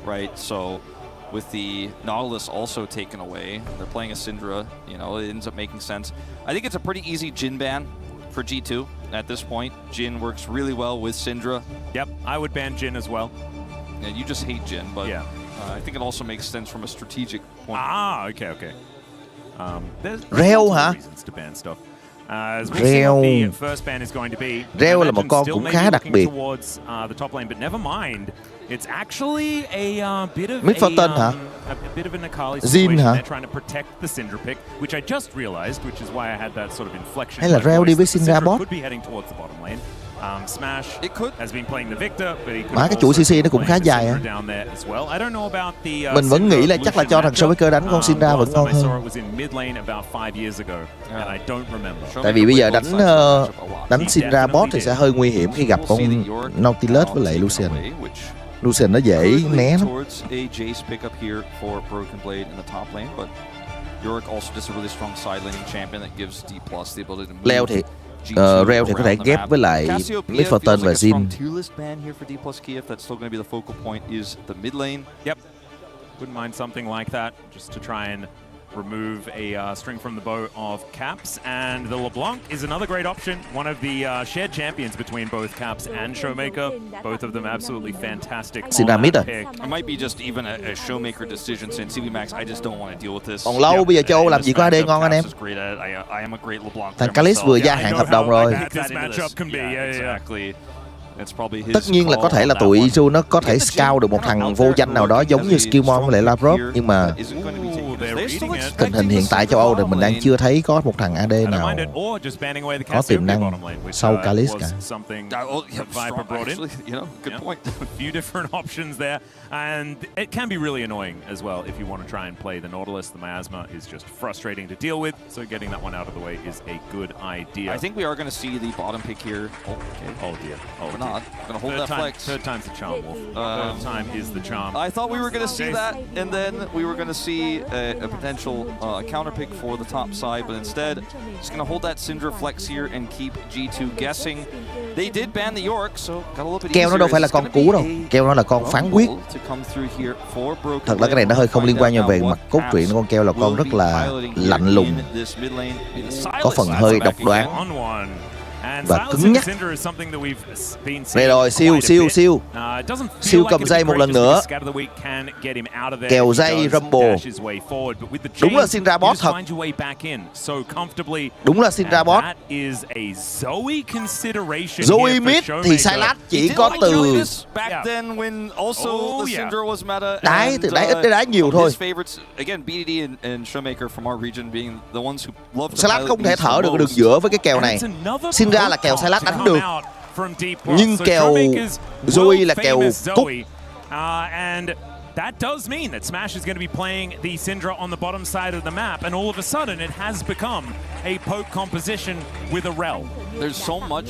right? So with the Nautilus also taken away, they're playing a Syndra, you know, it ends up making sense. I think it's a pretty easy Jhin ban for G2 at this point. Jhin works really well with Syndra. Yep, I would ban Jhin as well. And you just hate Jhin, but yeah. I think it also makes sense from a strategic point. Okay. There's Reo hả? reasons to ban stuff. As we Reo. see what the first ban is going to be. Reo là một con Still cũng maybe khá đặc looking biệt. towards the top lane, but never mind. It's actually a bit of Ms.Tiên hả? a bit of an Akali Jhin situation. hả? They're trying to protect the Syndra pick, which I just realized, which is why I had that sort of inflection. Hay là Reo đi với Syndra bot? Could be heading towards the bottom lane. Smash It could. has been playing the Victor, but he could Má cái chuỗi also CC nó cũng khá play dài the á. Syndra down there as well. I don't know about the Mình vẫn nghĩ là chắc là cho thằng Showmaker đánh con Syndra vẫn ngon I saw hơn. it was in mid lane about 5 years ago, and I don't remember. Tại vì bây giờ đánh Syndra bot thì sẽ hơi nguy hiểm khi gặp con Nautilus với lại Lucian. Lucian nó dễ né lắm. Leo thì Reo thì có thể ghép với lại Ms.Tiên và Jhin. Yep, wouldn't mind something like that, just to try and remove a string from the bow of Caps. And the LeBlanc is another great option, one of the shared champions between both Caps and Showmaker. Both of them absolutely fantastic. Syndra mid à? It might be just even a Showmaker decision since CV Max, I just don't want to deal with this. Còn lâu bây giờ châu làm gì có AD ngon anh em. Thằng Calis vừa gia hạn hợp đồng rồi. Tất nhiên là có thể là tụi Isu nó có thể scout được một thằng vô danh nào đó giống như Skillmon với lại Lavrov, nhưng mà tình hình hiện tại châu Âu thì mình đang chưa thấy có một thằng AD nào có tiềm năng sau Calis cả. And it can be really annoying as well if you want to try and play the Nautilus. The miasma is just frustrating to deal with, so getting that one out of the way is a good idea. I think we are going to see the bottom pick here. Oh, okay. Oh dear. Oh, we're not going to hold that flex. Third time's the charm, Wolf. Third time is the charm. I thought we were going to see that, and then we were going to see a potential counter pick for the top side, but instead, just going to hold that Syndra flex here and keep G2 guessing. They did ban the York, so got a little bit Keo nó đâu phải là con cú đâu, Keo nó là con phán quyết. Thật là cái này nó hơi không liên quan, nhưng về mặt cốt truyện con Keo là con rất là lạnh lùng, có phần hơi độc đoán và cứng nhắc. Đây rồi, siêu cầm dây một lần nữa, kèo dây Rumble. Đúng là Syndra bot thật, đúng là Syndra bot. Zoe mid thì Sylas chỉ có từ đái, từ đái ít đến đái nhiều thôi. Sylas không thể thở được đường giữa với cái kèo này. Syndra là kèo Sylas đánh được, nhưng kèo Zoe là kèo cúc. That does mean that Smash is going to be playing the Syndra on the bottom side of the map, and all of a sudden it has become a poke composition with a Rel. There's so much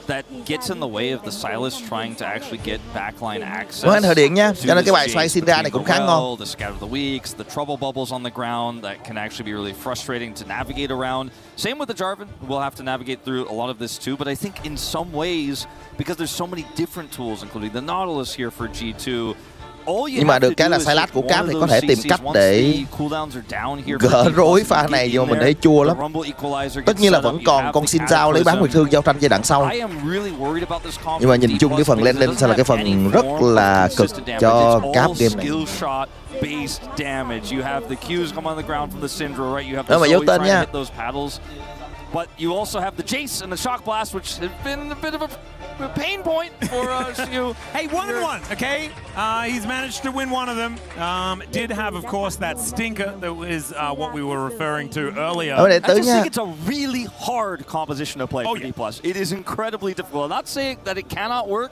that gets in the way of the Sylas trying to actually get backline access. Nói thời điện nha, cho nên cái bài xoay Syndra này cũng khá ngon. The scatter of the weaks, the trouble bubbles on the ground that can actually be really frustrating to navigate around. Same with the Jarvan, we'll have to navigate through a lot of this too, but I think in some ways, because there's so many different tools, including the Nautilus here for G2, nhưng mà được cái là Sylas của Cap thì có thể tìm cách để gỡ rối pha này, nhưng mà mình thấy chua lắm. Tất nhiên là vẫn còn con Xin Giao lấy bán nguyệt thương giao tranh giai đoạn sau, nhưng mà nhìn chung cái phần lên sẽ là cái phần rất là cực cho Cap game này. Đó mà dấu tên nha. But you also have the Jace and the Shock Blast, which has been a bit of a pain point for you. Hey, 1-1, okay? He's managed to win one of them. Did have, of course, that stinker that was what we were referring to earlier. I just think it's a really hard composition to play for D+. It is incredibly difficult. I'm not saying that it cannot work,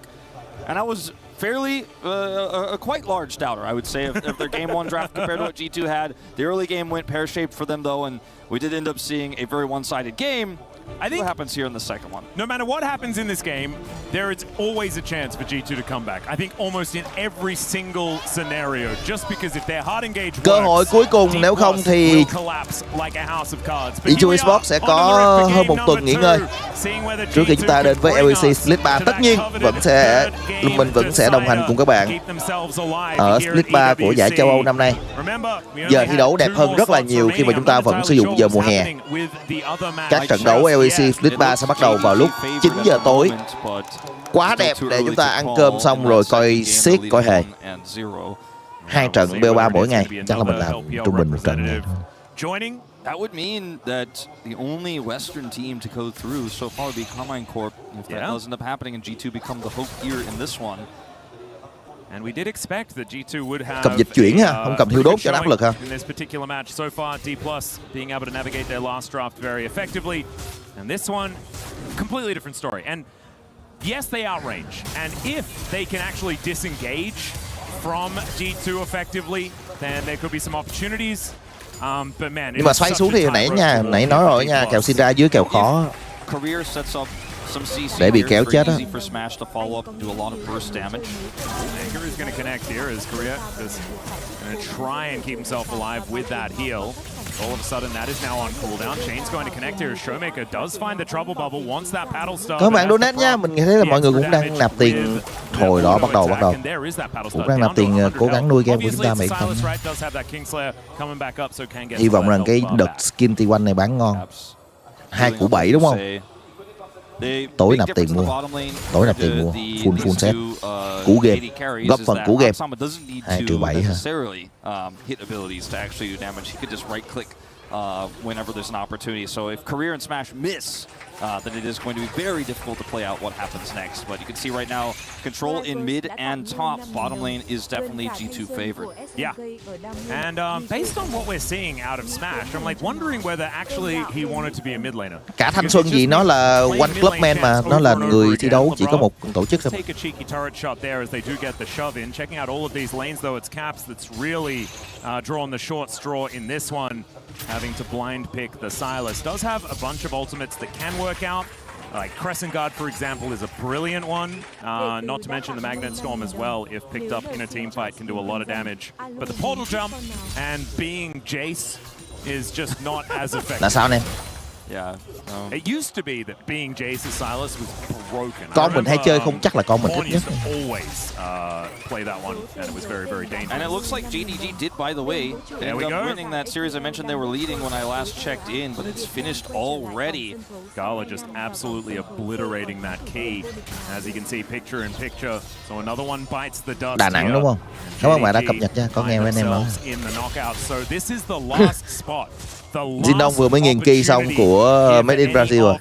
and I was fairly a quite large doubter, I would say, of their game one draft compared to what G2 had. The early game went pear-shaped for them, though, and we did end up seeing a very one-sided game. I think what happens here in the second one. No matter what happens in this game, there is always a chance for G2 to come back. I think almost in every single scenario, just because if their hard engage works, cơ hội cuối cùng nếu không thì EWC Esport sẽ có hơn một tuần nghỉ ngơi trước khi chúng ta đến với EWC Split 3. Tất nhiên mình vẫn sẽ đồng hành cùng các bạn ở Split 3 của giải châu Âu năm nay. Giờ thi đấu đẹp hơn rất là nhiều khi mà chúng ta vẫn sử dụng giờ mùa hè. Các trận đấu EWC Split 3 sẽ bắt đầu vào lúc 9 giờ tối. Quá đẹp để chúng ta ăn cơm xong rồi coi siết coi hề. 2 trận BO3 mỗi ngày, chắc là mình làm trung bình 1 trận. That would mean that the only Western team to go through so far would be Carmine Corp. If that does end up happening and G2 become the hope here in this one. And we did expect that G2 would have cầm dịch chuyển ha, không cầm thiêu đốt cho áp lực ha. In this particular match so far, D+ being able to navigate their last draft very effectively. And this one, completely different story. And yes, they outrange. And if they can actually disengage from G2 effectively, then there could be some opportunities. But man, nhưng mà xoay xuống thì nãy nói rồi nha, kèo xin ra dưới kèo khó. Để bị kéo chết á. All of a sudden, that is now on cooldown. Chain's going to connect here. Showmaker does find the trouble bubble once that paddle starts. Các bạn donate nha, mình nghĩ thấy là mọi người cũng đang nạp tiền. Hồi đó bắt đầu. Cũng đang nạp tiền cố gắng nuôi game của chúng ta mà yên tâm. Hy vọng rằng cái đợt skin T1 này bán ngon. 2 củ 7 đúng không? Tối nạp tiền mua. Full set. Cú game. Góp phần cú game. 2.7 triệu ha. Hit abilities to actually do damage. He could just right click whenever there's an opportunity. So if Career and Smash miss, then it is going to be very difficult to play out what happens next. But you can see right now, control in mid and top. Bottom lane is definitely G2 favored. Yeah. And based on what we're seeing out of Smash, I'm like wondering whether actually he wanted to be a mid laner. Cả thanh xuân gì nó là one club man mà, nó là người thi đấu chỉ có một tổ chức thôi. Take a cheeky turret shot there as they do get the shove in. Checking out all of these lanes though, it's Caps that's really drawn the short straw in this one. Having to blind pick the Silas. Does have a bunch of ultimates that can work out. Like Crescent Guard, for example, is a brilliant one. Not to mention the Magnet Storm as well, if picked up in a team fight, can do a lot of damage. But the portal jump and being Jace is just not as effective. Là sao nè? Yeah. It used to be that being Jace's Silas was broken. Con mình hay chơi không chắc là con mình thích nhất. Always play that one, and it was very, very dangerous. And it looks like JDG did, by the way, end up winning that series. I mentioned they were leading when I last checked in, but it's finished already. Gala just absolutely obliterating that key, as you can see, picture in picture. So another one bites the dust. Đà Nẵng đúng không? Cảm ơn bạn đã cập nhật nha, có nghe với anh em nói. So this is the last spot. Zindong vừa mới nghiền kỳ xong của Made in Brazil rồi.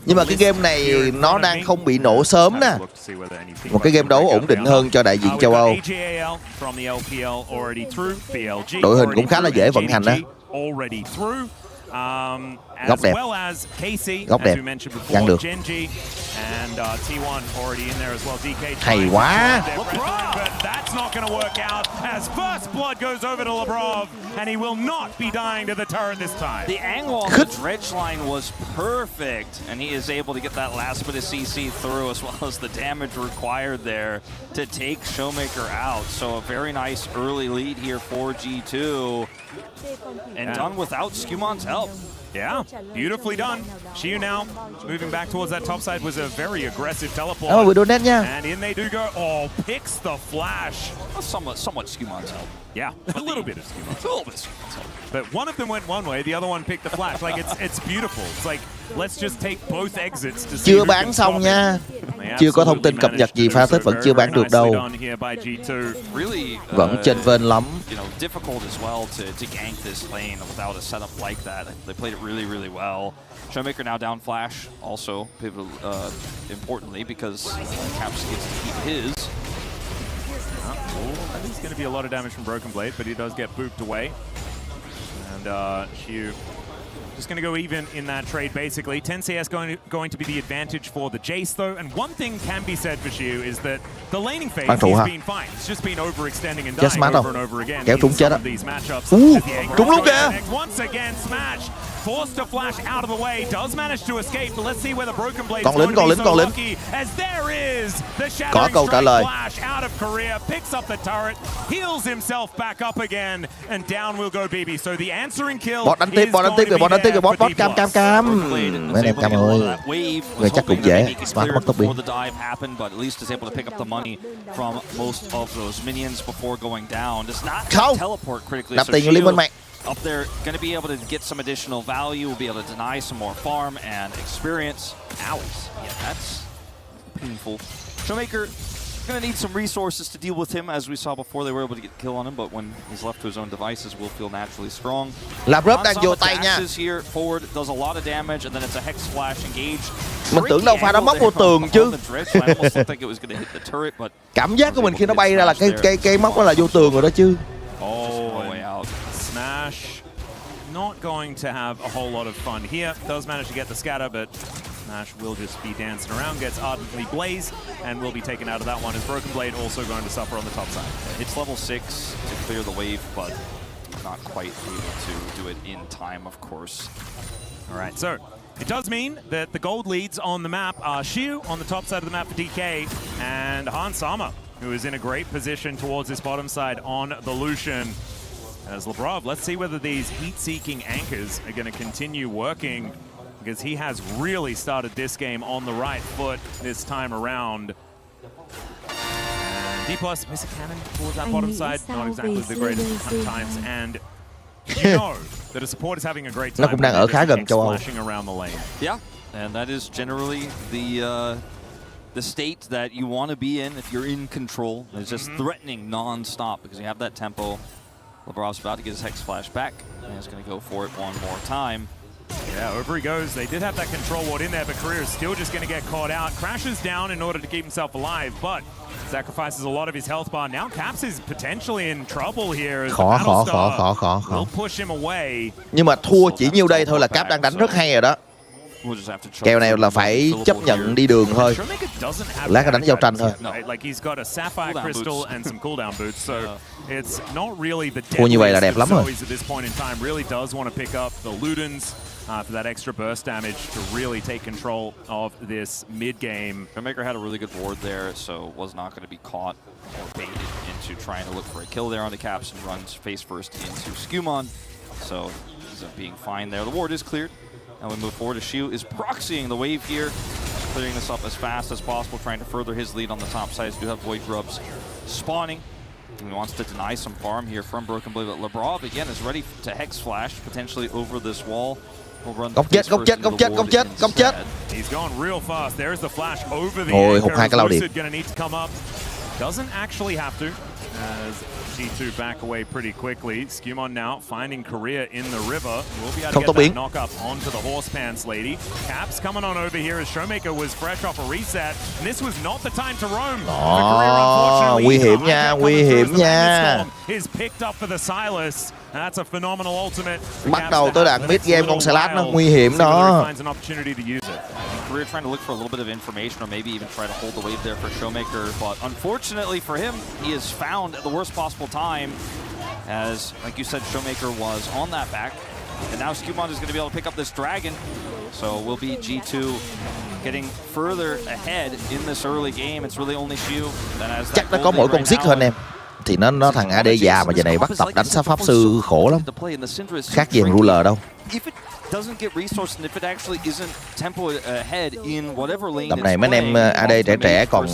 Nhưng mà cái game này nó đang không bị nổ sớm nè. Một cái game đấu ổn định hơn cho đại diện châu Âu. Đội hình cũng khá là dễ vận hành đó. Góc đẹp. Góc đẹp. Gắn được. Hay quá. The angle on the dredge line was perfect, and he is able to get that last bit of CC through, as well as the damage required there to take Showmaker out. So a very nice early lead here for G2, and done without Skumon's help. Yeah, beautifully done. Shiyu now moving back towards that top side was a very aggressive teleport. We donate nha. And in they do go. Oh, picks the flash. Somewhat Skumon's help. Yeah, a little bit of Skumon's help. But one of them went one way, the other one picked the flash. Like it's beautiful. It's like let's just take both exits to see. Chưa bán xong nha. Chưa có thông tin cập nhật gì, pha tích vẫn chưa bán được đâu. Vẫn chênh vênh lắm. Difficult as well to gank this lane without a setup like that. They played it really well. Showmaker now down flash, also pivotal, importantly, because Caps gets to keep his. There's going to be a lot of damage from Broken Blade, but he does get booped away. And Shiyu just going to go even in that trade, basically. 10 CS going to be the advantage for the Jace, though. And one thing can be said for Shiyu is that the laning phase has been fine. It's just been overextending and dying over and over again. Kéo trúng chết á. These matchups. Trúng luôn kìa. Once again, Smash forced to flash out of the way, does manage to escape, but let's see where the broken blade Còn is lính, going còn to be lính, so còn lính. lucky, as there is the Có shattering câu trả strike lời. flash out of Korea, picks up the turret, heals himself back up again, and down will go BB. So the answering kill Bot đánh tiếp, bot đánh tiếp rồi, bot đánh tiếp rồi, bot cam. Mấy anh em cam ơi. Người chắc cũng dễ. Smart mất tốc biến. Không. Nạp tiền Liên bên mạng. Up there, going to be able to get some additional value, will be able to deny some more farm and experience. Ows. Yeah, that's painful. Showmaker going to need some resources to deal with him. As we saw before, they were able to get a kill on him, but when he's left to his own devices, will feel naturally strong. Làm rớp đang vô tay nha. Here, forward, does a lot of damage, and then it's a hex flash engage. Mình tưởng đâu phải nó móc vô tường chứ. Cảm giác của mình khi nó bay ra là cái móc đó là vô tường rồi đó chứ. Smash not going to have a whole lot of fun here. Does manage to get the scatter, but Smash will just be dancing around, gets ardently blazed, and will be taken out of that one. His broken blade also going to suffer on the top side. It's level 6 to clear the wave, but not quite able to do it in time, of course. All right, so it does mean that the gold leads on the map are Shiu on the top side of the map for DK, and Han Sama, who is in a great position towards this bottom side on the Lucian. As Labrov, let's see whether these heat-seeking anchors are going to continue working, because he has really started this game on the right foot this time around. And D+ miss a cannon towards that bottom side, not exactly the greatest times, and you know that a support is having a great time. Nó cũng đang ở khá gần châu Âu. Around the lane. Yeah, and that is generally the state that you want to be in if you're in control. It's just threatening non-stop because you have that tempo. Labrov's about to get his Hex Flash back, and he's going to go for it one more time. Yeah, over he goes. They did have that control ward in there, but Korea is still just going to get caught out. Crashes down in order to keep himself alive, but sacrifices a lot of his health bar. Now Caps is potentially in trouble here. Khó. Will push him away. Nhưng mà thua chỉ nhiêu đây thôi là Cap đang đánh rất hay rồi đó. Kèo này là phải chấp nhận đi đường thôi. Lát đánh giao tranh thôi. Thua như vậy là đẹp lắm rồi. For that extra burst damage to really take control of this mid game. Showmaker had a really good ward there, so was not going to be caught or baited into trying to look for a kill there on the Caps and runs face first into Skirmishes. So ends up being fine there. The ward is cleared. Now we move forward. Shiu is proxying the wave here, clearing this up as fast as possible, trying to further his lead on the top side. Do have Void Grubs spawning. And he wants to deny some farm here from Broken Blade, but Labrov again is ready to Hex Flash, potentially over this wall. Công chết. He's going real fast. There's the flash over the anchor. Hụt hai cái lao điểm. Gonna need to come up. Doesn't actually have to, as G2 back away pretty quickly. Skirmishes now finding Korea in the river. We'll be able to get that knock up onto the horse pants lady. Caps coming on over here as Showmaker was fresh off a reset. And this was not the time to roam. Nguy hiểm nha. Is picked up for the Silas. That's a phenomenal ultimate. Bắt đầu tới đoạn mid game con Silas nó nguy hiểm đó. Korea trying to look for a little bit of information or maybe even try to hold the wave there for Showmaker, but unfortunately for him, he is found at the worst possible time as, like you said, Showmaker was on that back, and now Skirmishes is going to be able to pick up this dragon, so we'll be G2 getting further ahead in this early game. It's really only Shiu that has that. Chắc nó có mỗi con giết thôi anh em. Thì nó thằng AD già mà giờ này bắt tập đánh sát pháp sư khổ lắm. Khác gì ruler đâu. Tầm này mấy anh em AD trẻ còn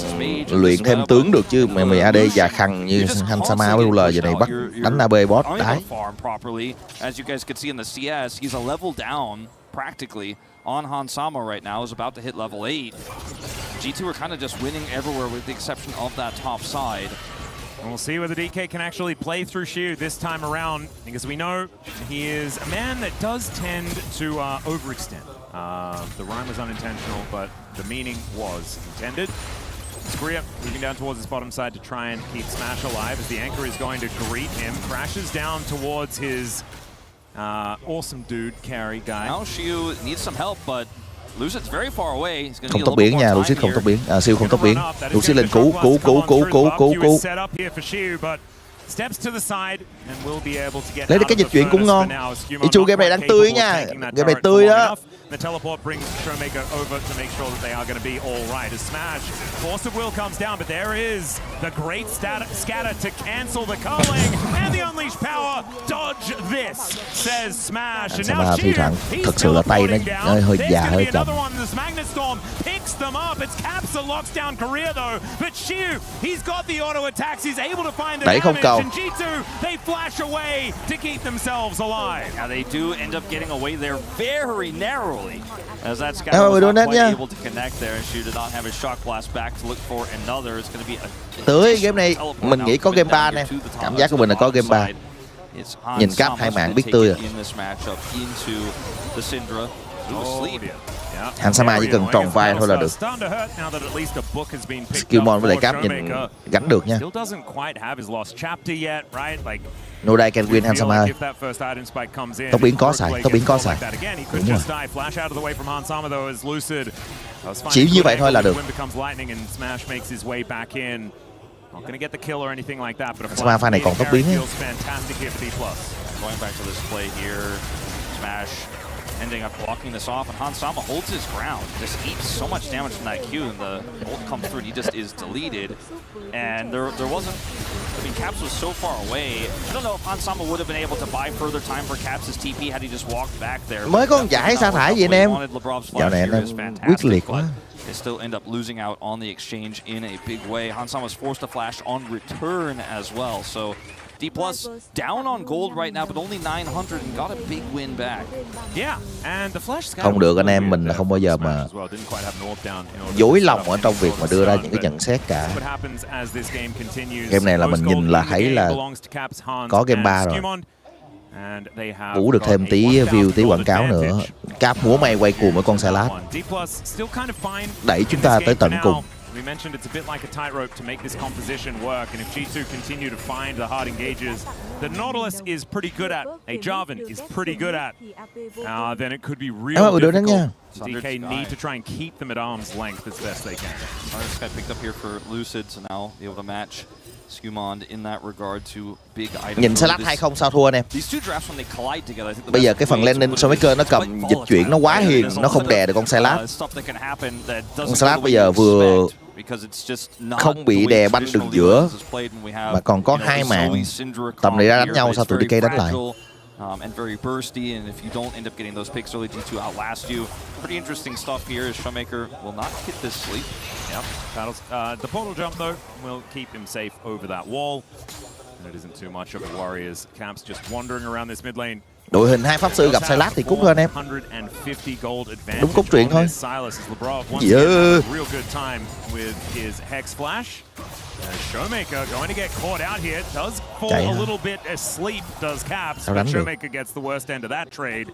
luyện thêm tướng được chứ mày AD già khằng như Han Sama với ruler giờ này bắt đánh AB boss đái. On Han Sama right now is about to hit level 8. G2 are kind of just winning everywhere with the exception of that top side. And we'll see whether DK can actually play through Shiu this time around, because we know he is a man that does tend to overextend. The rhyme was unintentional, but the meaning was intended. Korea moving down towards his bottom side to try and keep Smash alive as the anchor is going to greet him. Crashes down towards his awesome dude carry guy. Now Shiu needs some help, but Lucid's very far away. Không tốc biến nha, Lucid không tốc biến. Siêu không tốc biến. Lucid lên cứu. Steps to the side, Lấy được cái dịch chuyển cũng ngon. Ichu game này đang tươi nha. Game này tươi đó. The teleport brings Showmaker over to make sure that they are going to be all right. As Smash, Force of Will comes down, but there is the great scatter to cancel the culling, and the Unleashed Power, dodge this, says Smash. And now Shiu, he's teleporting down. There's going to be another one. This Magnet Storm picks them up. It's Caps that locks down Korea though, but Shiu, he's got the auto attacks. He's able to find the damage, and G2, they flash away to keep themselves alive. Now they do end up getting away there very narrowly. As that scatter was not quite able to connect there, and Shiu did not have his shock blast back to look for another. It's going to be a tươi game này. Mình nghĩ có game 3 nè. Cảm giác của mình là có game 3. Nhìn cáp hai mạng biết tươi rồi. Hansama chỉ cần tròn vai thôi là được. Skillmon với lại cáp nhìn gánh được nha. No die can win Hansama ơi. Tốc biến có xài, tốc biến có xài. Đúng rồi. Chỉ như vậy thôi là được. Hansama pha này còn tốc biến ấy. Ending up blocking this off, and Hansama holds his ground. Just eats so much damage from that Q, and the ult comes through, and he just is deleted. And there wasn't. I mean, Caps was so far away. I don't know if Hansama would have been able to buy further time for Caps' TP had he just walked back there. Mới có một giải sa thải gì anh em? Dạo này anh em quyết liệt quá. They still end up losing out on the exchange in a big way. Hansama was forced to flash on return as well. So D+ down on gold right now, but only 900 and got a big win back. Yeah, and the flash không được anh em, mình là không bao giờ mà dối lòng ở trong việc mà đưa ra những cái nhận xét cả. Game này là mình nhìn là thấy là có game 3 rồi. Bú được thêm tí view, tí quảng cáo nữa. Cap múa may quay cuồng với con Salad, đẩy chúng ta tới tận cùng. We mentioned it's a bit like a tightrope to make this composition work, and if G2 continue to find the hard engages, the Nautilus is pretty good at, a Jarvan is pretty good at, then it could be real difficult. DK need to try and keep them at arm's length as best they can. This guy picked up here for Lucid, so now be able to match Skirmishes in that regard to big items. Nhìn Salad 2-0 sao thua anh em. Bây giờ cái phần landing Showmaker nó cầm dịch chuyển nó quá hiền, nó không đè được con Salad. Con Salad bây giờ vừa không bị đè banh đường giữa mà còn có hai mạng, tầm này ra đánh nhau sao tụi DK đánh lại. And very bursty, and if you don't end up getting those picks early, G2 outlast you. Pretty interesting stuff here as Showmaker will not hit this sleep. Yep, battles. The portal jump though will keep him safe over that wall. And it isn't too much of a worry as Caps just wandering around this mid lane. Đội hình hai pháp sư gặp Sylas thì cút thôi anh em. Đúng cốt truyện thôi. Real good time with his hex flash. Showmaker going to get caught out here. Does fall a little bit asleep, does Caps, but Showmaker gets the worst end of that trade.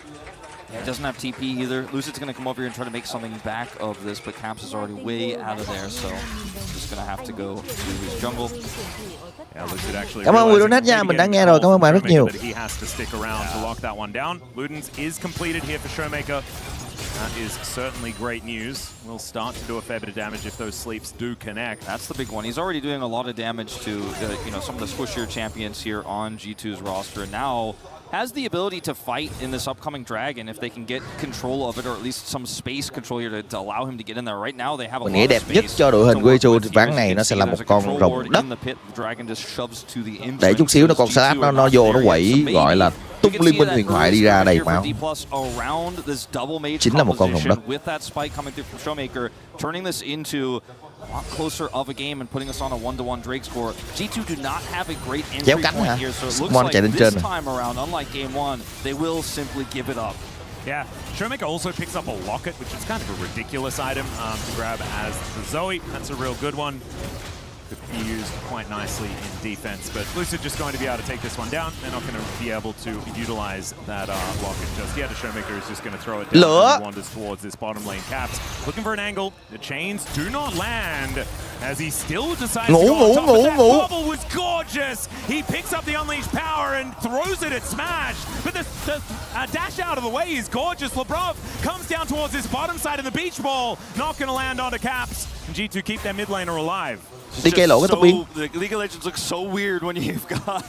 Yeah, it doesn't have TP either. Lucid's going to come over here and try to make something back of this, but Caps is already way out of there, so just going to have to go to his jungle. Cảm ơn người donate nha, mình đã nghe rồi, cảm ơn bạn rất nhiều. Ludens is completed here for Showmaker. That is certainly great news. We'll start to do a fair bit of damage if those sleeps do connect. That's the big one. He's already doing a lot of damage to some of the squishier champions here on G2's roster, and now has the ability to fight in this upcoming dragon if they can get control of it, or at least some space control here to allow him to get in there. Right now they have a lot of space. Đẹp nhất cho đội hình Guichu ván này nó sẽ là một con rồng đất. Để chút xíu nó con Salad nó vô nó quẩy gọi là tung liên minh huyền thoại đi ra đầy máu. Chính là một con rồng đất. A lot closer of a game and putting us on a 1-to-1 Drake score. G2 do not have a great entry chéo cánh hả? here, so it looks like this time around, unlike game 1, they will simply give it up. Yeah, Showmaker also picks up a locket, which is kind of a ridiculous item to grab as the Zoe. That's a real good one. Could be used quite nicely in defense, but Lucid just going to be able to take this one down. They're not going to be able to utilize that locket just yet. The Showmaker is just going to throw it down and wanders towards this bottom lane. Caps looking for an angle. The chains do not land as he still decides to go on top of that. Bubble was gorgeous. He picks up the Unleashed Power and throws it at Smash, but the dash out of the way is gorgeous. Lebrov comes down towards this bottom side of the beach ball. Not going to land onto Caps. And G2 keep their mid laner alive. DK lộ cái top biên. League of Legends looks so weird when you've got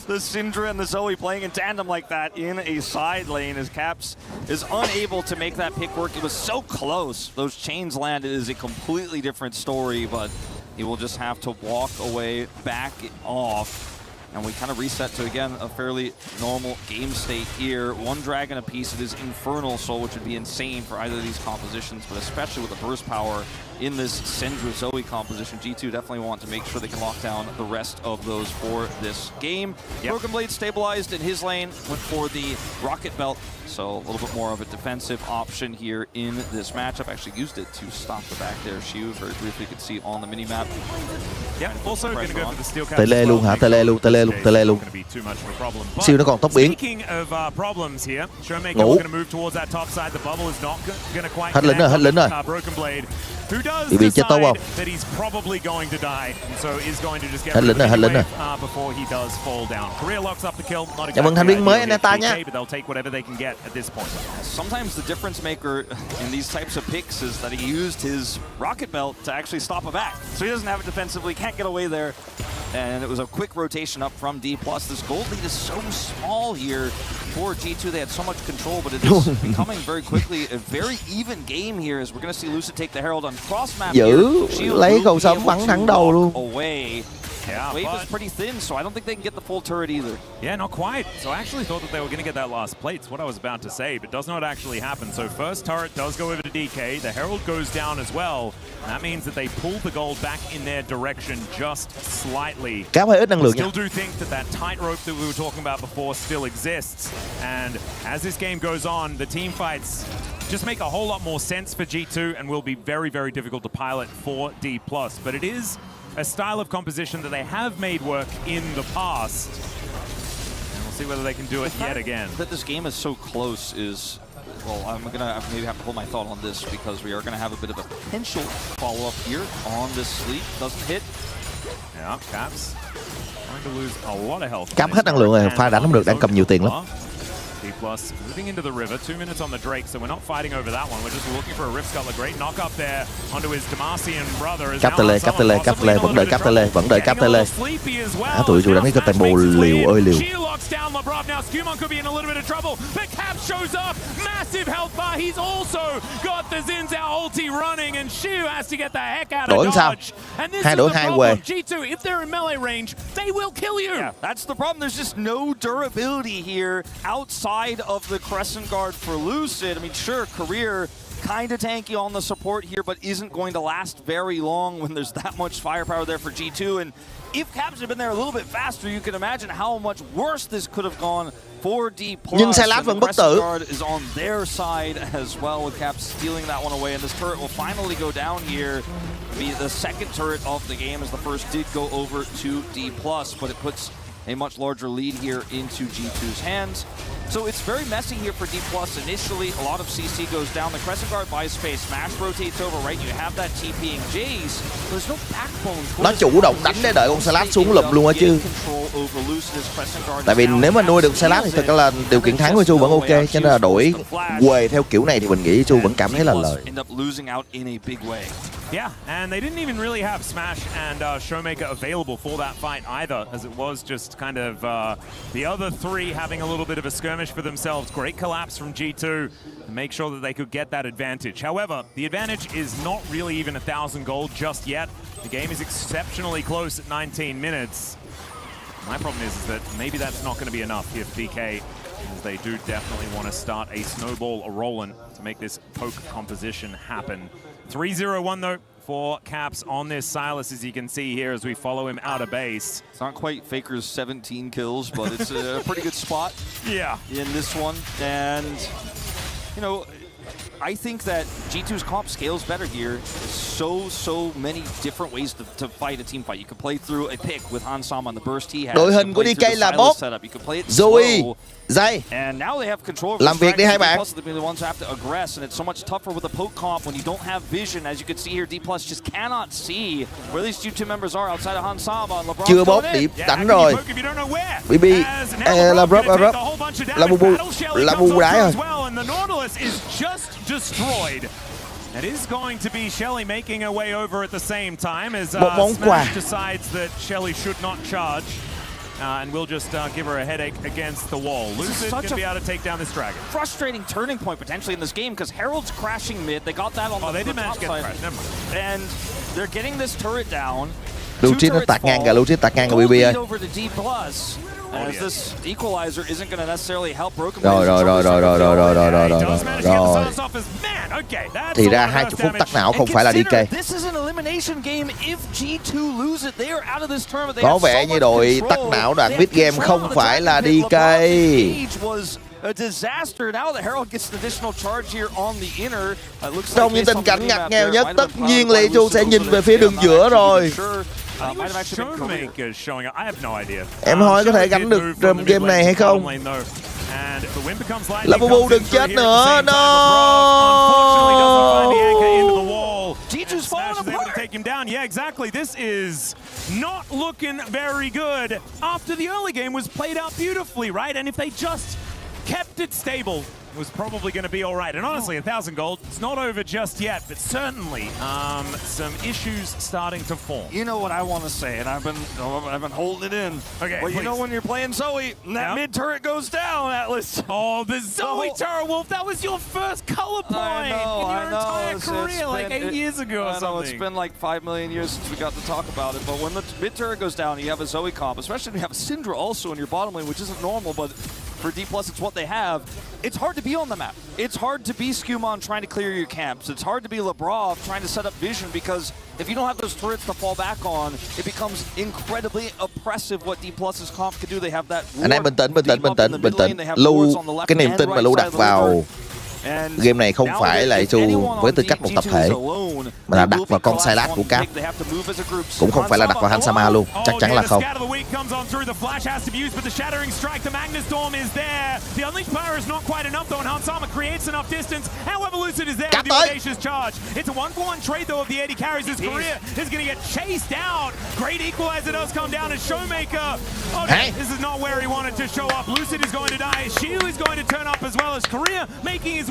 the Syndra and the Zoe playing in tandem like that in a side lane as Caps is unable to make that pick work. It was so close. Those chains landed is a completely different story, but he will just have to walk away, back off. And we kind of reset to, again, a fairly normal game state here. One dragon apiece. It is Infernal Soul, which would be insane for either of these compositions, but especially with the burst power in this Syndra Zoe composition, G2 definitely want to make sure they can lock down the rest of those for this game. Yep. Broken Blade stabilized in his lane, went for the Rocket Belt, so a little bit more of a defensive option here in this matchup. Actually used it to stop the back there. Shiu, very briefly, you can see on the minimap. Yeah, also going to go for the steel cap. Tele luôn hả? Tele luôn. Siêu nó còn tốc biến. Speaking of problems here, Showmaker going to move towards that top side. The bubble is not going to quite hết lính rồi. Broken Blade, who does decide that he's probably going to die, and so is going to just get hết lính rồi. Before he does fall down. Korea locks up the kill. Not Chào mừng thành viên mới Aneta nha. But they'll take whatever they can get at this point. Sometimes the difference maker in these types of picks is that he used his Rocket Belt to actually stop a back. So he doesn't have it defensively, can't get away there. And it was a quick rotation up from D+. This gold lead is so small here for G2. They had so much control, but it is becoming very quickly a very even game here as we're going to see Lucid take the Herald on cross map. Giữ lấy cầu sấm bắn thẳng đầu luôn. Away. Yeah, wave is pretty thin, so I don't think they can get the full turret either. Yeah, not quite. So I actually thought that they were going to get that last plate. It's what I was about to say, but does not actually happen. So first turret does go over to DK. The Herald goes down as well. And that means that they pull the gold back in their direction just slightly. Cáo hơi ít năng lượng nha. Still do think that that tightrope that we were talking about before still exists. And as this game goes on, the team fights just make a whole lot more sense for G2 and will be very, very difficult to pilot for D+. But it is a style of composition that they have made work in the past. And we'll see whether they can do it yet again. That this game is so close is, well, I'm going to maybe have to hold my thought on this because we are going to have a bit of a potential follow-up here on this sleep. Doesn't hit. Yeah, Caps going to lose a lot of health. Cắm hết năng lượng rồi, pha đánh không được, đang cầm nhiều tiền lắm. D+ moving into the river, 2 minutes on the Drake, so we're not fighting over that one. We're just looking for a Rift Scuttler. Great knock up there onto his Demacian brother. Cáp tele, vẫn đợi cáp tele. Tụi chú đánh cái tempo liều ơi liều. Down LeBron now. Skumon could be in a little bit of trouble, but Cap shows up. Massive health bar. He's also got the Xin Zhao ulti running, and Shiu has to get the heck out of dodge. And this is the problem. G2, if they're in melee range, they will kill you. Yeah, that's the problem. There's just no durability here outside of the Crescent Guard for Lucid. I mean, sure, career kind of tanky on the support here, but isn't going to last very long when there's that much firepower there for G2. And if Caps had been there a little bit faster, you can imagine how much worse this could have gone for D+. Nhưng Sylas vẫn bất tử. Guard is on their side as well, with Caps stealing that one away. And this turret will finally go down here. Be the second turret of the game, as the first did go over to D+, but it puts a much larger lead here into G2's hands. So it's very messy here for D+. Initially, a lot of CC goes down. The Crescent Guard buys space. Smash rotates over, right? You have that TPing Jace. There's no backbone. Nó chủ động đánh để đợi con Sylas xuống lụm luôn á chứ. Tại vì nếu mà nuôi được Sylas thì thật ra là điều kiện thắng của Chu vẫn ok. Cho nên là đổi quề theo kiểu này thì mình nghĩ Chu vẫn cảm thấy là lợi. Yeah, and they didn't even really have Smash and Showmaker available for that fight either, as it was just kind of the other three having a little bit of a skirmish for themselves. Great collapse from G2 to make sure that they could get that advantage. However, the advantage is not really even 1,000 gold just yet. The game is exceptionally close at 19 minutes. My problem is that maybe that's not going to be enough here for DK, as they do definitely want to start a snowball a-rolling to make this poke composition happen. 3-0-1 though for Caps on this Sylas, as you can see here as we follow him out of base. It's not quite Faker's 17 kills, but it's a pretty good spot in this one. And, you know, I think that G2's comp scales better here. So many different ways to fight a team fight. You can play through a pick with Hansam on the burst he has. Đội hình của DK là bot. You can play it Zoe, slow. Zay. And now they have control of làm việc đi hai bạn. Plus they're the ones who have to aggress, and it's so much tougher with a poke comp when you don't have vision. As you can see here, D+ just cannot see where these two members are outside of Hansam on LeBron. Chưa bot điểm đánh rồi. BB là Rob, là bu đái rồi. And the Nautilus is just destroyed. It is going to be Shelly making her way over at the same time as Một món quà. Smash decides that Shelly should not charge. And we'll just give her a headache against the wall. Lucid going to be able to take down this dragon. Frustrating turning point potentially in this game because Herald's crashing mid. They got that on they the did manage top to get side. crashed. Never mind. And they're getting this turret down. Lucid nó tạt ngang cả, Lucid tạt ngang cả BB ơi. Over to D+. As this equalizer isn't going to necessarily help Broken Rồi. Thì ra 20 phút tắt não không phải là DK. Có vẻ như đội tắt não đoạn mid game không phải là DK. Trong những tình cảnh ngặt nghèo nhất, tất nhiên Lê Chu sẽ nhìn về phía đường giữa rồi. Em hỏi có thể gánh được game này hay không? Là Bubu đừng chết nữa. No. G2's falling apart. To take him down. Yeah, exactly. This is not looking very good. After the early game was played out beautifully, right? And if they just kept it stable, it was probably going to be all right. And honestly, 1,000 gold, it's not over just yet, but certainly some issues starting to form. You know what I want to say, and I've been holding it in. Okay, well, you know when you're playing Zoe, and that mid turret goes down, Atlas. Oh, the Zoe turret, Wolf, that was your first color point in your entire career, like 8 years ago or something. I know, it's been like 5 million years since we got to talk about it, but when the mid turret goes down, you have a Zoe comp, especially when you have a Syndra also in your bottom lane, which isn't normal, but for D+, it's what they have. It's hard to be on the map. It's hard to be Skewmon trying to clear your camps. It's hard to be Lebrov trying to set up vision because if you don't have those turrets to fall back on, it becomes incredibly oppressive what D+'s comp can do. They have that anh em bình tĩnh. Lưu, cái niềm tin mà Lưu đặt vào game này không phải là với tư cách một tập thể, mà là đặt vào con Sylas của Cap. Cũng không phải là đặt vào Hansama luôn, chắc chắn là không. Cap tới. Hey.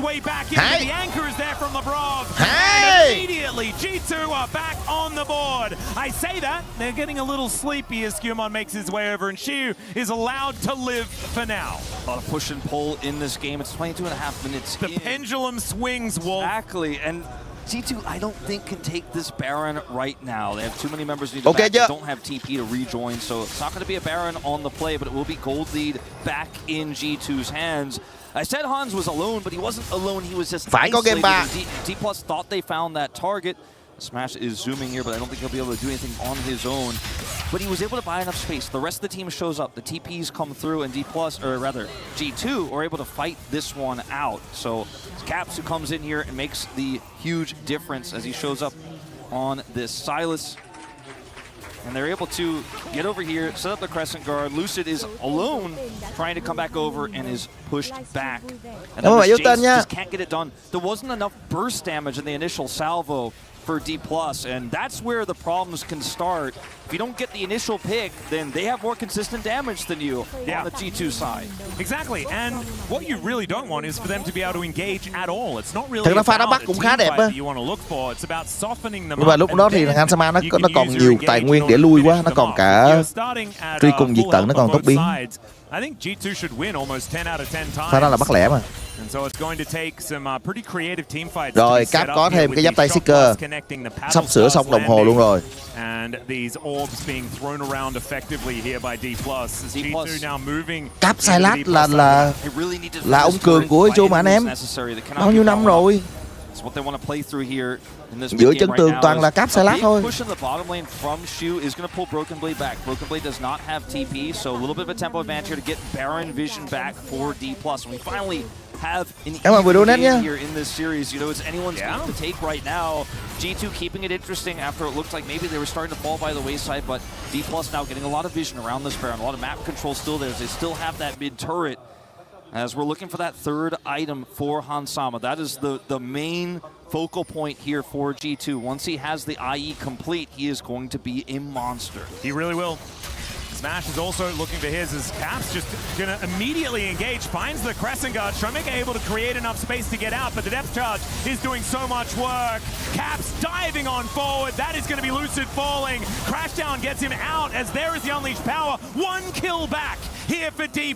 Way back in, the anchor is there from Lebrov. Hey! And immediately, G2 are back on the board. I say that, they're getting a little sleepy as Skewmon makes his way over, and Shiu is allowed to live for now. A lot of push and pull in this game. It's 22.5 minutes The pendulum swings, Wolf. Exactly, and G2, I don't think, can take this Baron right now. They have too many members need to back. They don't have TP to rejoin, so it's not going to be a Baron on the play, but it will be gold lead back in G2's hands. I said Hans was alone, but he wasn't alone. He was just isolated. D+ thought they found that target. Smash is zooming here, but I don't think he'll be able to do anything on his own. But he was able to buy enough space. The rest of the team shows up. The TPs come through, and D+, or rather G2, are able to fight this one out. So it's Caps who comes in here and makes the huge difference as he shows up on this Sylas. And they're able to get over here, set up the Crescent Guard. Lucid is alone, trying to come back over and is pushed back. And then Jace just can't get it done. There wasn't enough burst damage in the initial salvo for D+, and that's where the problems can start. If you don't get the initial pick, then they have more consistent damage than you on the G2 side. Exactly, and what you really don't want is for them to be able to engage at all. It's not really about a team fight that you want to look for. It's about softening them up. Nhưng mà lúc đó thì thằng Hansama nó còn nhiều tài nguyên để lui quá, nó còn cả truy cùng diệt tận, nó còn tốc biến. I think G2 should win almost 10 out of 10 times. Sau đó là bắt lẻ mà. And so it's going to take some pretty creative team fights. Rồi, Cap có thêm cái giáp tay Seeker. Sắp sửa xong đồng hồ luôn rồi. And these orbs being thrown around effectively here by D+. G2 now moving. Cap Sylas là ông cường của Joe mà anh em. Bao nhiêu năm rồi. Giữa chân tường toàn là Cap Sylas thôi. Em mà vừa donate nhá. G2 keeping it interesting after it looked like maybe they were starting to fall by the wayside, but D+ now getting a lot of vision around this Baron, a lot of map control still there. They still have that mid turret. As we're looking for that third item for Hansama. That is the main focal point here for G2. Once he has the IE complete, he is going to be a monster. He really will. Smash is also looking for his as Caps just gonna immediately engage, finds the Crescent Guard. Showmaker able to create enough space to get out, but the depth charge is doing so much work. Caps diving on forward. That is gonna be Lucid falling. Crashdown gets him out as there is the unleashed power. One kill back here for D+,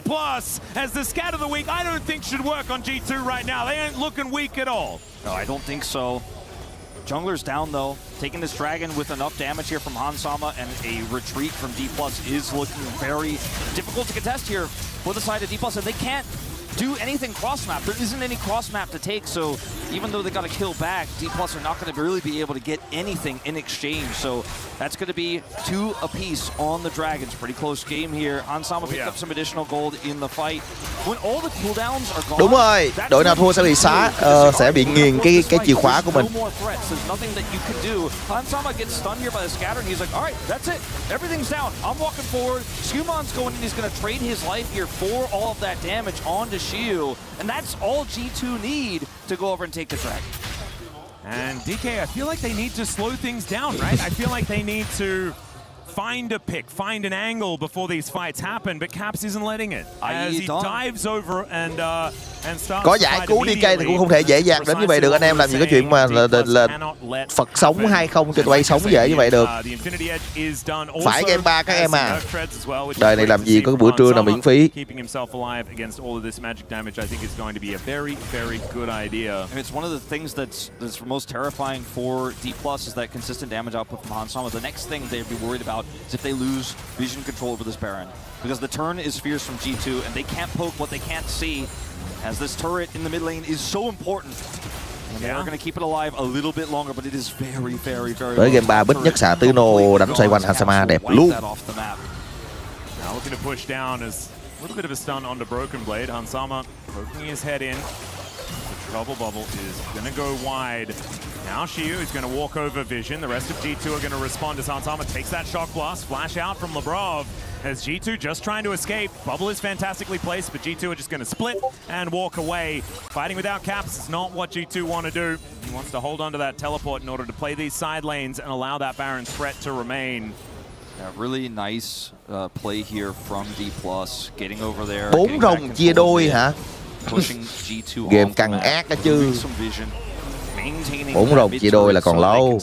as the scat of the week I don't think should work on G2 right now. They ain't looking weak at all. No, I don't think so. Jungler's down though, taking this dragon with enough damage here from Hansama, and a retreat from D+ is looking very difficult to contest here for the side of D+, and they can't do anything cross-map. There isn't any cross-map to take, so even though they got a kill back, D+ are not going to really be able to get anything in exchange. So that's going to be 2 apiece on the Dragons. Pretty close game here. Hansama picked up some additional gold in the fight. When all the cooldowns are gone, đúng rồi, đội nào thua sẽ bị xóa, sẽ bị nghiền cái chìa khóa của mình. No more threats. There's nothing that you can do. Hansama gets stunned here by the scatter, and he's like, all right, that's it. Everything's down. I'm walking forward. Skumon's going in. He's going to trade his life here for all of that damage onto Shiu, and that's all G2 need to go over and take the dragon. And DK, I feel like they need to slow things down, right? I feel like they need to find a pick, find an angle before these fights happen, but Caps isn't letting it. As he dives over and starts. Có giải cứu DK thì cũng không thể dễ dàng đến như vậy được anh em, làm gì có chuyện mà là Phật sống 2-0 cho tụi bay sống dễ như vậy được. Phải game 3 các em à. Đời này làm gì có cái bữa trưa nào miễn phí. It's one of the things that's most terrifying for D+ is that consistent damage output from Hansama. The next thing they'd be worried about is if they lose vision control over this Baron, because the turn is fierce from G2 and they can't poke what they can't see, as this turret in the mid lane is so important. And they are going to keep it alive a little bit longer, but it is very, very, very. Tới game 3 bích nhất xạ tứ nô đánh xoay quanh Hansama đẹp luôn. Now looking to push down as a little bit of a stun onto Broken Blade. Hansama poking his head in. The trouble bubble is going to go wide. Now Shiu is going to walk over Vision. The rest of G2 are going to respond as Hansama takes that shock blast. Flash out from Labrov as G2 just trying to escape. Bubble is fantastically placed, but G2 are just going to split and walk away. Fighting without Caps is not what G2 want to do. He wants to hold on to that teleport in order to play these side lanes and allow that Baron's threat to remain. Yeah, really nice play here from D+, getting over there. 4 rồng chia đôi hả? Game căng ác đó chứ. 4 rồng chia đôi là còn lâu.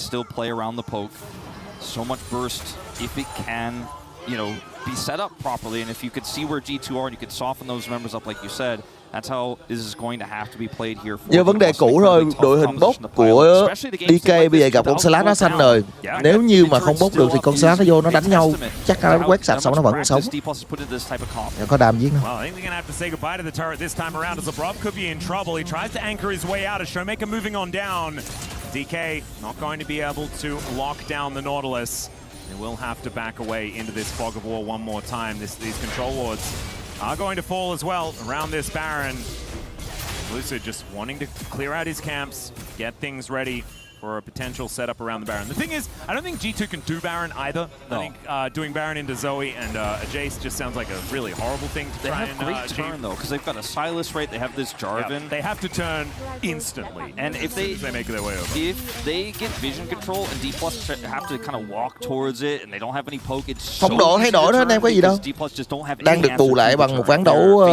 So much burst if it can, you know, be set up properly, and if you could see where G2 are and you could soften those members up like you said, that's how this is going to have to be played here. Giờ vấn đề cũ rồi, đội hình bốc của DK bây giờ gặp con Slash nó xanh rồi. Nếu như mà không bốc được thì con Slash nó vô nó đánh nhau, chắc nó quét sạch xong nó vẫn còn sống. Có đàm giết không? DK not going to be able to lock down the Nautilus. They will have to back away into this fog of war one more time. These control wards are going to fall as well around this Baron. Lucid just wanting to clear out his camps, get things ready for a potential setup around the Baron. The thing is, I don't think G2 can do Baron either. No. I think doing Baron into Zoe and a Jace just sounds like a really horrible thing to try and They have great turn though, because they've got a Silas, right? They have this Jarvan. Yeah, they have to turn instantly. And if they make their way over. If they get vision control and D+ have to kind of walk towards it and they don't have any poke, it's so phong độ thay đổi đó anh em có gì đâu. Đang được bù lại bằng một ván đấu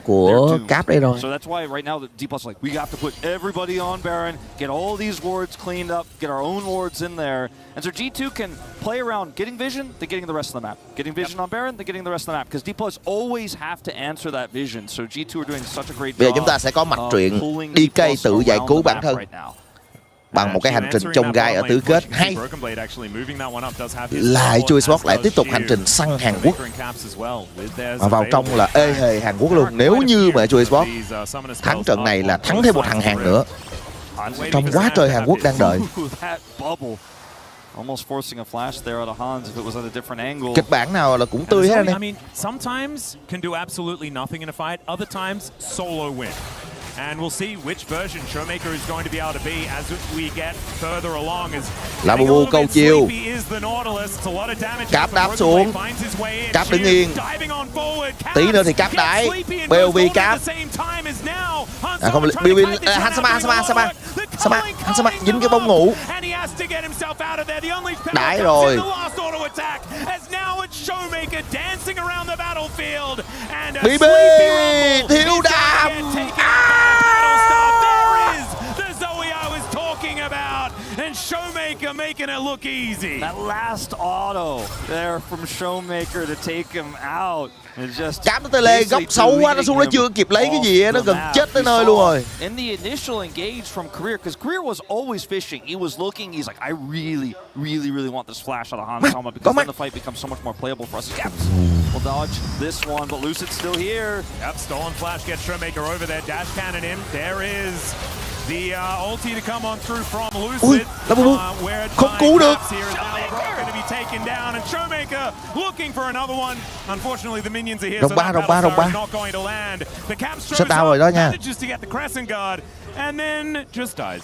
của Cap đây rồi. So that's why right now the D+ like we have to put everybody on Baron, get all these wards cleaned up, get our own wards in there. And so G2 can play around getting vision, they're getting the rest of the map. Getting vision on Baron, they're getting the rest of the map. Because D+ always have to answer that vision. So G2 are doing such a great job. Bây giờ chúng ta sẽ có mặt truyện DK tự giải cứu bản thân bằng một cái hành trình chông gai ở tứ kết hay lại chui sport lại tiếp tục hành trình săn Hàn Quốc và vào trong là ê hề Hàn Quốc luôn. Nếu như mà chui sport thắng trận này là thắng thêm một thằng Hàn nữa. Trong quá trời Hàn Quốc đang đợi. Kịch bản nào là cũng tươi hết anh em. Sometimes can do absolutely nothing in a fight, other times solo win. And we'll see which version Showmaker is going to be able to be as we get further along. Là bù câu chiêu. Cap đáp xuống. Cap đứng yên. Tí nữa thì Cap đái. POV Cap. À không, POV Hansama dính cái bóng ngủ. Đái rồi. Showmaker dancing around the battlefield and a BB sleepy rumble thiếu is đam. gonna get taken out by Battlestar. There is the Zoe I was talking about, and Showmaker making it look easy. That last auto there from Showmaker to take him out. Cám nó tele góc xấu quá, nó xuống nó chưa kịp lấy cái gì á, nó gần chết tới nơi luôn rồi. In the initial engage from Career, because Career was always fishing. He was looking, he's like, I really want this flash out of Hansama because then the fight becomes so much more playable for us. We'll dodge this one, but Lucid's still here. Yep, stolen flash gets Showmaker over there, dash cannon in. There is the ulti to come on through from Lucid. Không cứu được. Going to be taken down, and Showmaker looking for another one. Unfortunately, the minions are here, Đồng so ba. is not going to land. The cap Shut down rồi đó nha. manages to get the Crescent Guard, and then just dies.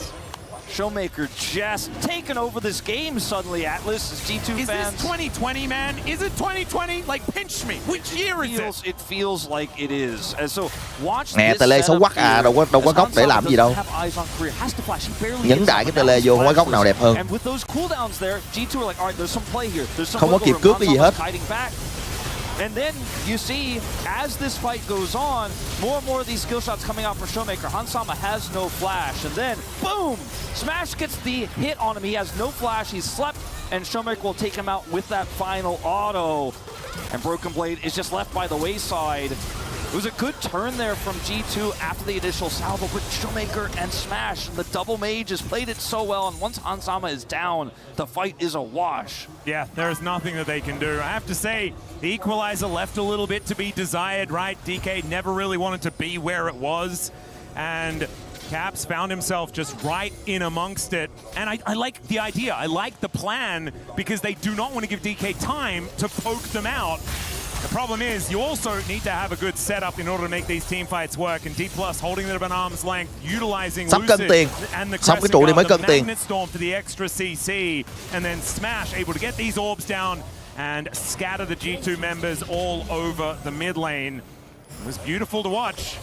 Showmaker just taking over this game suddenly, Atlas, as G2 Is fans. this 2020, man? Is it 2020? Like, pinch me. Which year is it? It feels like it is. And so watch Nè, this tele xấu quắc à, đâu có góc để làm gì đâu. Nhấn đại cái tele vô, không có góc nào đẹp hơn. Không có kịp cướp cái gì hết. And then you see, as this fight goes on, more and more of these skill shots coming out from Showmaker. Hansama has no flash, and then, boom! Smash gets the hit on him. He has no flash, he's slept, and Showmaker will take him out with that final auto. And Broken Blade is just left by the wayside. It was a good turn there from G2 after the initial salvo, but Showmaker and Smash, the double mages played it so well, and once Hansama is down, the fight is a wash. Yeah, there's nothing that they can do. I have to say, the equalizer left a little bit to be desired, right? DK never really wanted to be where it was, and Caps found himself just right in amongst it. And I like the idea, I like the plan, because they do not want to give DK time to poke them out. The problem is, you also need to have a good setup in order to make these team fights work. And D+ holding it at arm's length, utilizing Lucid and the Crescent Guard, the Magnet Storm for the extra CC, and then Smash able to get these orbs down and scatter the G2 members all over the mid lane. It was beautiful to watch.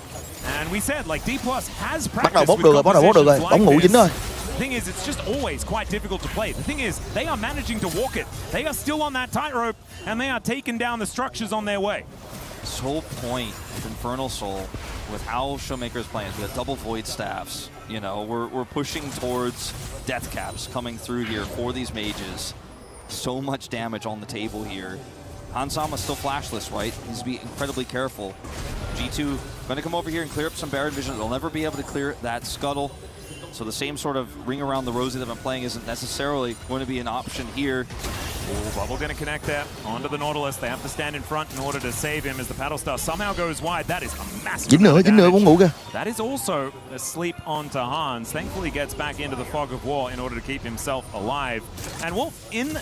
And we said, like, D+ has practiced with compositions like this. The thing is, it's just always quite difficult to play. The thing is, they are managing to walk it. They are still on that tightrope, and they are taking down the structures on their way. This whole point with Infernal Soul, with how Showmaker is playing, with the double Void Staffs, you know, we're pushing towards Death Caps coming through here for these mages. So much damage on the table here. Hansama's still flashless, right? He needs to be incredibly careful. G2 going to come over here and clear up some Baron Vision. They'll never be able to clear that Scuttle. So the same sort of ring around the rosy they've been playing isn't necessarily going to be an option here. Oh, Bubble going to connect there onto the Nautilus. They have to stand in front in order to save him as the Paddle Star somehow goes wide. That is a massive damage. That is also a sleep onto Hans. Thankfully gets back into the fog of war in order to keep himself alive. And Wolf,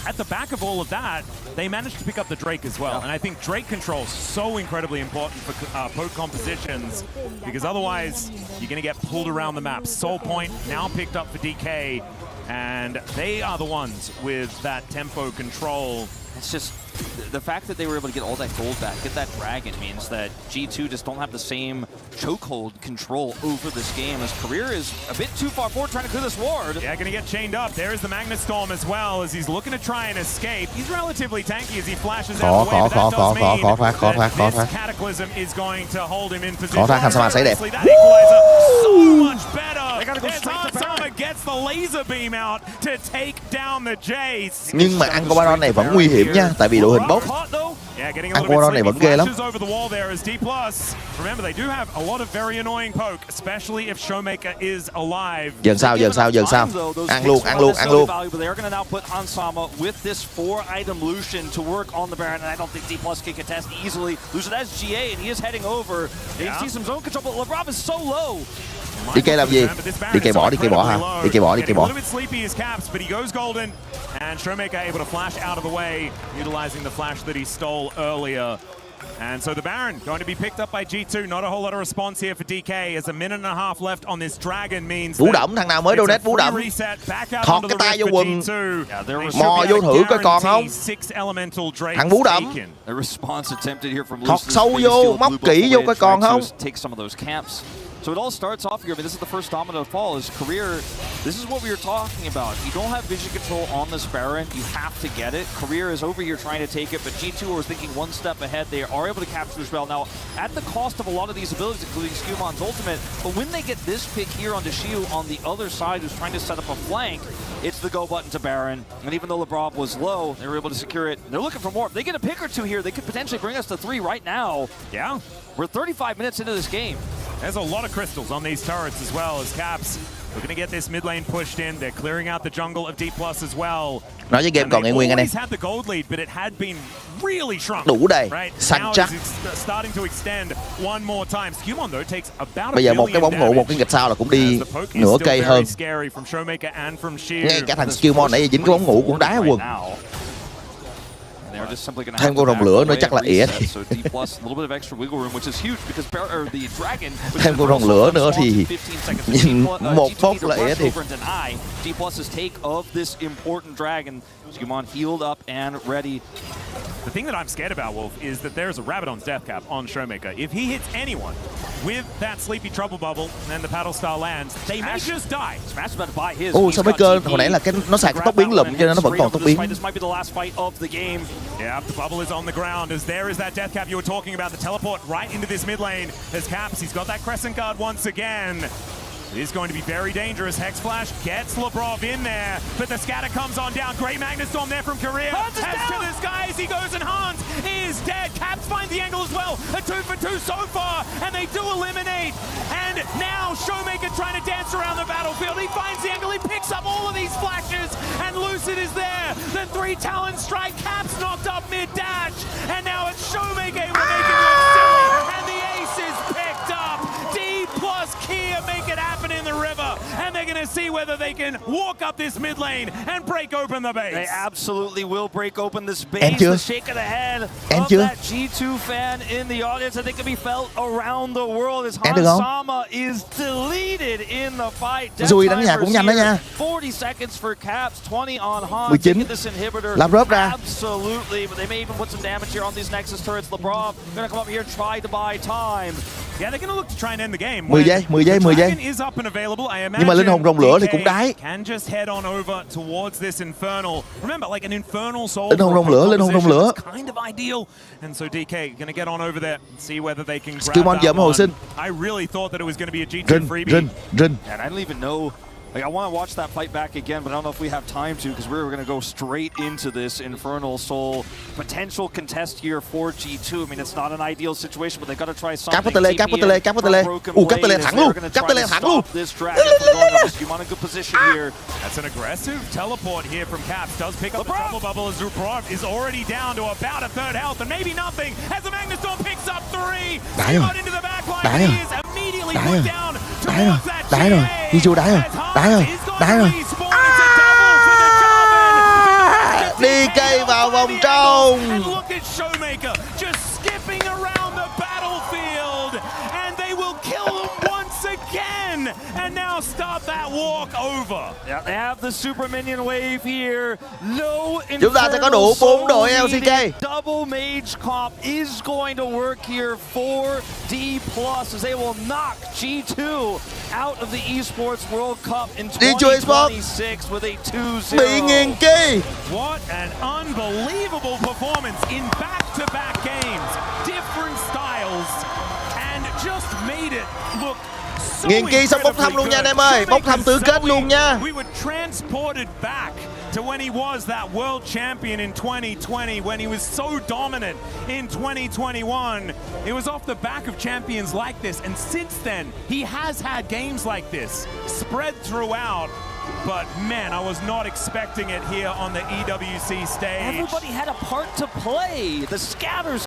at the back of all of that, they managed to pick up the Drake as well. And I think Drake control is so incredibly important for poke compositions, because otherwise you're going to get pulled around the map. Soul Point now picked up for DK, and they are the ones with that tempo control. It's just the fact that they were able to get all that gold back, get that dragon, means that G2 just don't have the same chokehold control over this game, as Career is a bit too far forward trying to clear this ward. Yeah, going to get chained up. There is the Magnet Storm as well, as he's looking to try and escape. He's relatively tanky as he flashes out the way, but that does mean that this Cataclysm is going to hold him in position. That equalizer so much better. Hansama gets the laser beam out to take down the Jace. Nhưng mà ăn con Baron này vẫn nguy hiểm nha, tại vì đội hình bốc. Ăn con Baron này vẫn ghê lắm. Remember, they do have a lot of very annoying poke, especially if Showmaker is alive. Dần sao. Ăn luôn. They're going to now put Hansama with this 4-item Lucian to work on the Baron, and I don't think D+ can contest easily. Lucian has GA, and he is heading over. They see some zone control, but Lavrov is so low. DK làm gì? DK bỏ hả? DK bỏ. A little bit sleepy is Caps, but he goes golden, and Showmaker able to flash out of the way, utilizing the flash that he stole earlier. And so the Baron going to be picked up by G2. Not a whole lot of response here for DK, as a minute and a half left on this Dragon means Vũ Đẩm, thằng nào mới donate Vũ Đẩm? Thọt cái tay vô quần, mò vô thử coi còn không? Thằng Vũ Đẩm, thọt sâu vô, móc kỹ vô coi còn không? So it all starts off here. I mean, this is the first domino to fall. His career, this is what we were talking about. If you don't have vision control on this Baron, you have to get it. Career is over here trying to take it, but G2 was thinking one step ahead. They are able to capture this well. Now, at the cost of a lot of these abilities, including Skumon's ultimate, but when they get this pick here onto Shiu on the other side, who's trying to set up a flank, it's the go button to Baron. And even though LeBron was low, they were able to secure it. They're looking for more. If they get a pick or two here, they could potentially bring us to 3 right now. Yeah. We're 35 minutes into this game. There's a lot of crystals on these turrets as well as Caps. We're going to get this mid lane pushed in. They're clearing out the jungle of D+ as well. Nói với game còn ngày nguyên anh em. Had the gold lead, but it had been really shrunk. Đủ đầy, right? săn Now chắc. it's starting to extend one more time. Skirmishes though takes about Bây giờ một cái bóng ngủ, một cái nghịch sao là cũng đi nửa cây hơn. Ngay cả thằng Skirmishes nãy giờ dính cái bóng ngủ cũng đá quần. Thêm con rồng lửa nữa chắc là ỉa thì. Thêm con rồng lửa nữa thì nhìn một phút là ỉa thì. The thing that I'm scared about, Wolf, is that there's a Rabadon's death cap on Showmaker. If he hits anyone with that sleepy trouble bubble and the paddle star lands, they may just die. Sao mấy cơ hồi nãy là cái nó xài cái tốc biến lụm cho nên nó vẫn còn tốc biến. Yeah, the bubble is on the ground as there is that death cap you were talking about. The teleport right into this mid lane as Caps. He's got that crescent guard once again. It is going to be very dangerous. Hex Flash gets LeBron in there, but the scatter comes on down. Great Magnus Storm there from Korea. Heads to the sky as he goes, and Hans is dead. Caps finds the angle as well. A 2 for 2 so far, and they do eliminate. And now Showmaker trying to dance around the battlefield. He finds the angle. He picks up all of these flashes, and Lucid is there. The 3 Talon strike. Caps knocked up mid-dash, and now it's Showmaker able to make it look silly, and the ace is picked up. D+ Kia make it happen in the river, and they're going to see whether they can walk up this mid lane and break open the base. They absolutely will break open this base. The shake of the head of that G2 fan in the audience, I think can be felt around the world as Hansama is deleted in the fight. Dùi đánh nhà cũng nhanh đó nha. 40 seconds for Caps, 20 on Hans. 19. This inhibitor. Làm rớp ra. Absolutely, but they may even put some damage here on these Nexus turrets. LeBron going to come up here and try to buy time. Yeah, they're going to look to try and end the game. 10 giây. Nhưng mà linh hồn rồng lửa thì cũng đái. Can just head on over towards this infernal. Remember, like an infernal soul. Linh hồn rồng lửa. Kind of ideal. And so DK going to get on over there and see whether they can grab Skirmishes giờ mới hồi sinh. I really thought that it was going to be a G2 freebie. Rin. And I don't even know. Like, I want to watch that fight back again, but I don't know if we have time to, because we're going to go straight into this Infernal Soul potential contest here for G2. I mean, it's not an ideal situation, but they've got to try something. Cáp có tele. Cáp tele thẳng luôn. This dragon from going up this Skirmishes in a good position here. That's an aggressive teleport here from Caps. Does pick up the trouble bubble as Zuprov is already down to about a third health, and maybe nothing as the Magnus Storm picks up 3. Got into the back line, and he is immediately put down towards that GA. Đá rồi. DK vào vòng trong. And look at Showmaker just skipping around the battlefield, and they will kill him once again, and now start that walk over. Yeah, they have the super minion wave here. No Infernal. Chúng ta sẽ có đủ 4 đội LCK. Double mage comp is going to work here for D+ as they will knock G2 out of the esports World Cup in 2026 with a 2-0. Bị nghiền ký. What an unbelievable performance in back-to-back games, different styles, and just made it look so nghiền ký xong bốc thăm luôn nha anh em ơi, bốc thăm tứ kết luôn nha. We were transported back to when he was that world champion in 2020, when he was so dominant in 2021. It was off the back of champions like this, and since then, he has had games like this spread throughout. But man, I was not expecting it here on the EWC stage. Everybody had a part to play. The scatters